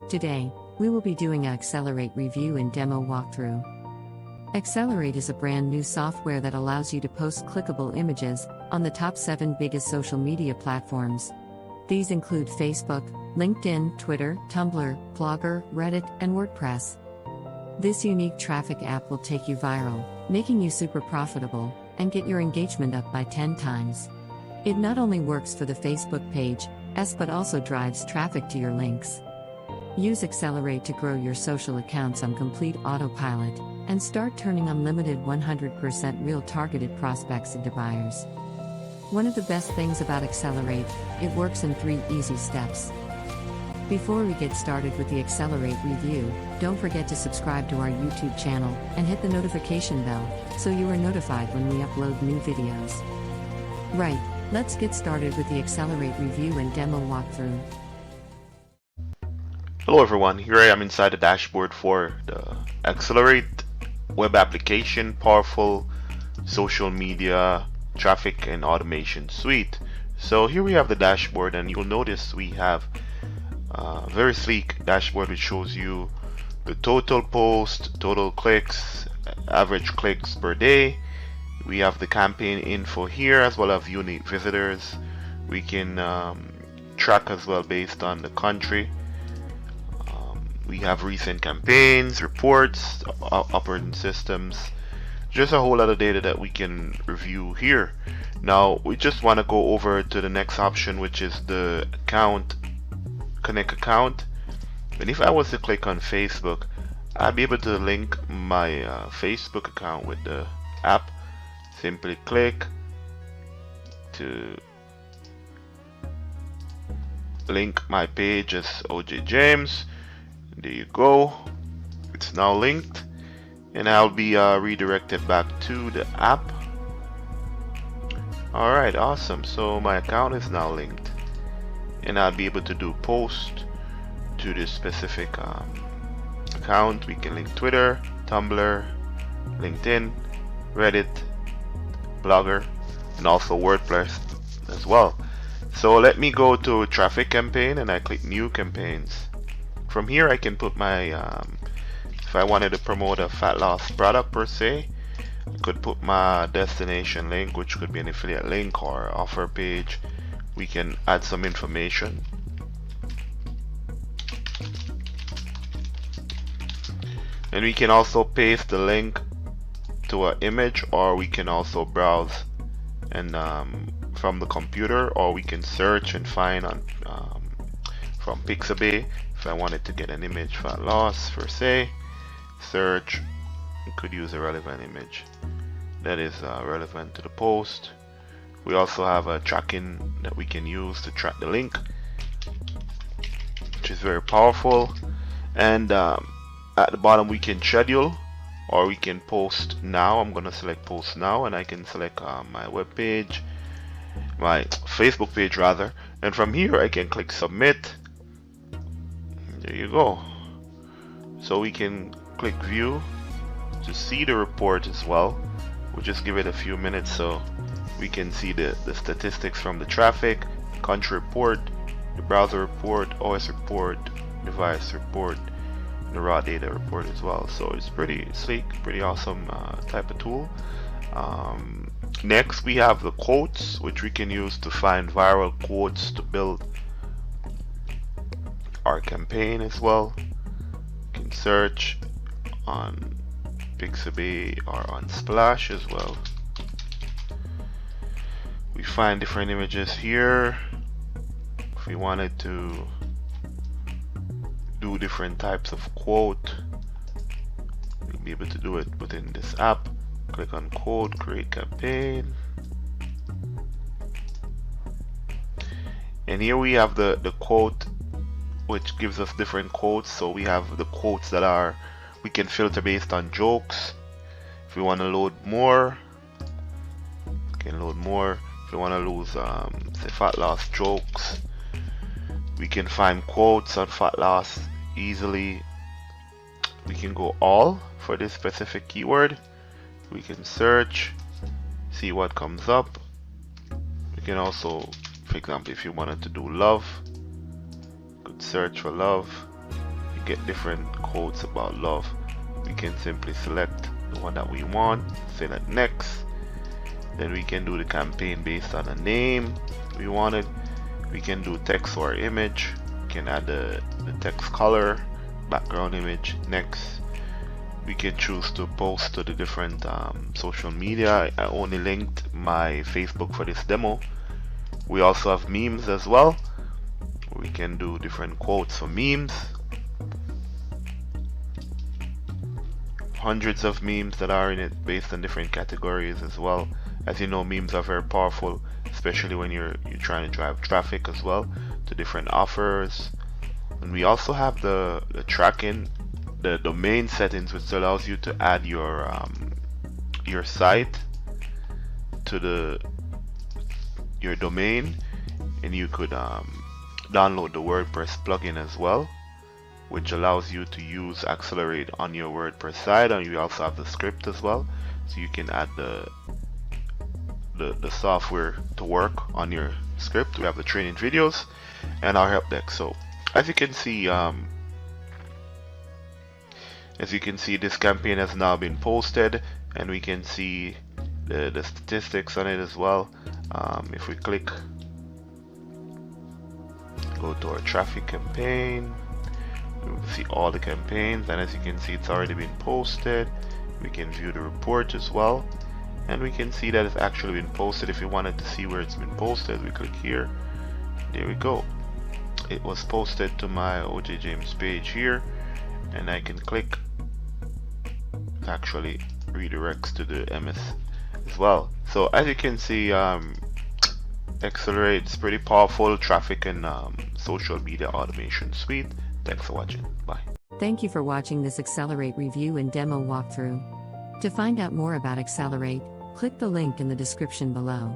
Today, we will be doing a Xcelerate review and demo walkthrough. Xcelerate is a brand new software that allows you to post clickable images on the top 7 biggest social media platforms. These include Facebook, LinkedIn, Twitter, Tumblr, Blogger, Reddit, and WordPress. This unique traffic app will take you viral, making you super profitable, and get your engagement up by 10 times. It not only works for the Facebook page, but also drives traffic to your links. Use Xcelerate to grow your social accounts on complete autopilot, and start turning unlimited 100% real targeted prospects into buyers. One of the best things about Xcelerate, it works in 3 easy steps. Before we get started with the Xcelerate review, don't forget to subscribe to our YouTube channel and hit the notification bell so you are notified when we upload new videos. Right, let's get started with the Xcelerate review and demo walkthrough. Hello everyone, here I am inside the dashboard for the Xcelerate web application powerful social media traffic and automation suite. So here we have the dashboard, and you'll notice we have a very sleek dashboard which shows you the total post, total clicks, average clicks per day. We have the campaign info here as well as unique visitors. We can track as well based on the country. We have recent campaigns, reports, operating systems, just a whole lot of data that we can review here. Now we just want to go over to the next option, which is the connect account. And if I was to click on Facebook, I'd be able to link my Facebook account with the app. Simply click to link my page as OJ James. There you go, it's now linked, and I'll be redirected back to the app. Alright, awesome. So my account is now linked, and I'll be able to do post to this specific account. We can link Twitter, Tumblr, LinkedIn, Reddit, Blogger, and also WordPress as well. So let me go to traffic campaign, and I click new campaigns. From here I can put my if I wanted to promote a fat loss product per se, I could put my destination link, which could be an affiliate link or offer page. We can add some information. And we can also paste the link to an image, or we can also browse and from the computer, or we can search and find on from Pixabay. If I wanted to get an image fat loss per se, search, we could use a relevant image that is relevant to the post. We also have a tracking that we can use to track the link, which is very powerful. And at the bottom we can schedule, or we can post now. I'm gonna select post now, and I can select my web page, my Facebook page rather, and from here I can click submit. There you go. So we can click view to see the report as well. We'll just give it a few minutes so we can see the statistics from the traffic, country report, the browser report, OS report, device report, the raw data report as well. So it's pretty sleek, pretty awesome type of tool. Next we have the quotes, which we can use to find viral quotes to build our campaign as well. You can search on Pixabay or on Splash as well. We find different images here. If we wanted to do different types of quote, we'll be able to do it within this app. Click on quote, create campaign, and here we have the quote, which gives us different quotes. So we have the quotes that we can filter based on jokes. If we want to load more, we can load more. If we want to lose say fat loss jokes, we can find quotes on fat loss easily. We can go all for this specific keyword. We can search, see what comes up. We can also, for example, if you wanted to do love, could search for love, get different quotes about love, we can simply select the one that we want, select next. Then we can do the campaign based on a name we wanted. We can do text or image. We can add the text color, background image, next. We can choose to post to the different social media. I only linked my Facebook for this demo. We also have memes as well. We can do different quotes for memes. Hundreds of memes that are in it based on different categories as well. As you know, memes are very powerful, especially when you're trying to drive traffic as well to different offers. And we also have the tracking, the domain settings, which allows you to add your site to your domain, and you could download the WordPress plugin as well, which allows you to use Xcelerate on your WordPress site. And you also have the script as well, so you can add the software to work on your script. We have the training videos and our help desk. So as you can see, this campaign has now been posted, and we can see the statistics on it as well. If we click, go to our traffic campaign, we will see all the campaigns, and as you can see, it's already been posted. We can view the report as well, and we can see that it's actually been posted. If you wanted to see where it's been posted, we click here. There we go. It was posted to my OJ James page here, and I can click. It actually redirects to the MS as well. So as you can see, Xcelerate is pretty powerful traffic and social media automation suite. Thanks for watching. Bye. Thank you for watching this Xcelerate review and demo walkthrough. To find out more about Xcelerate, click the link in the description below.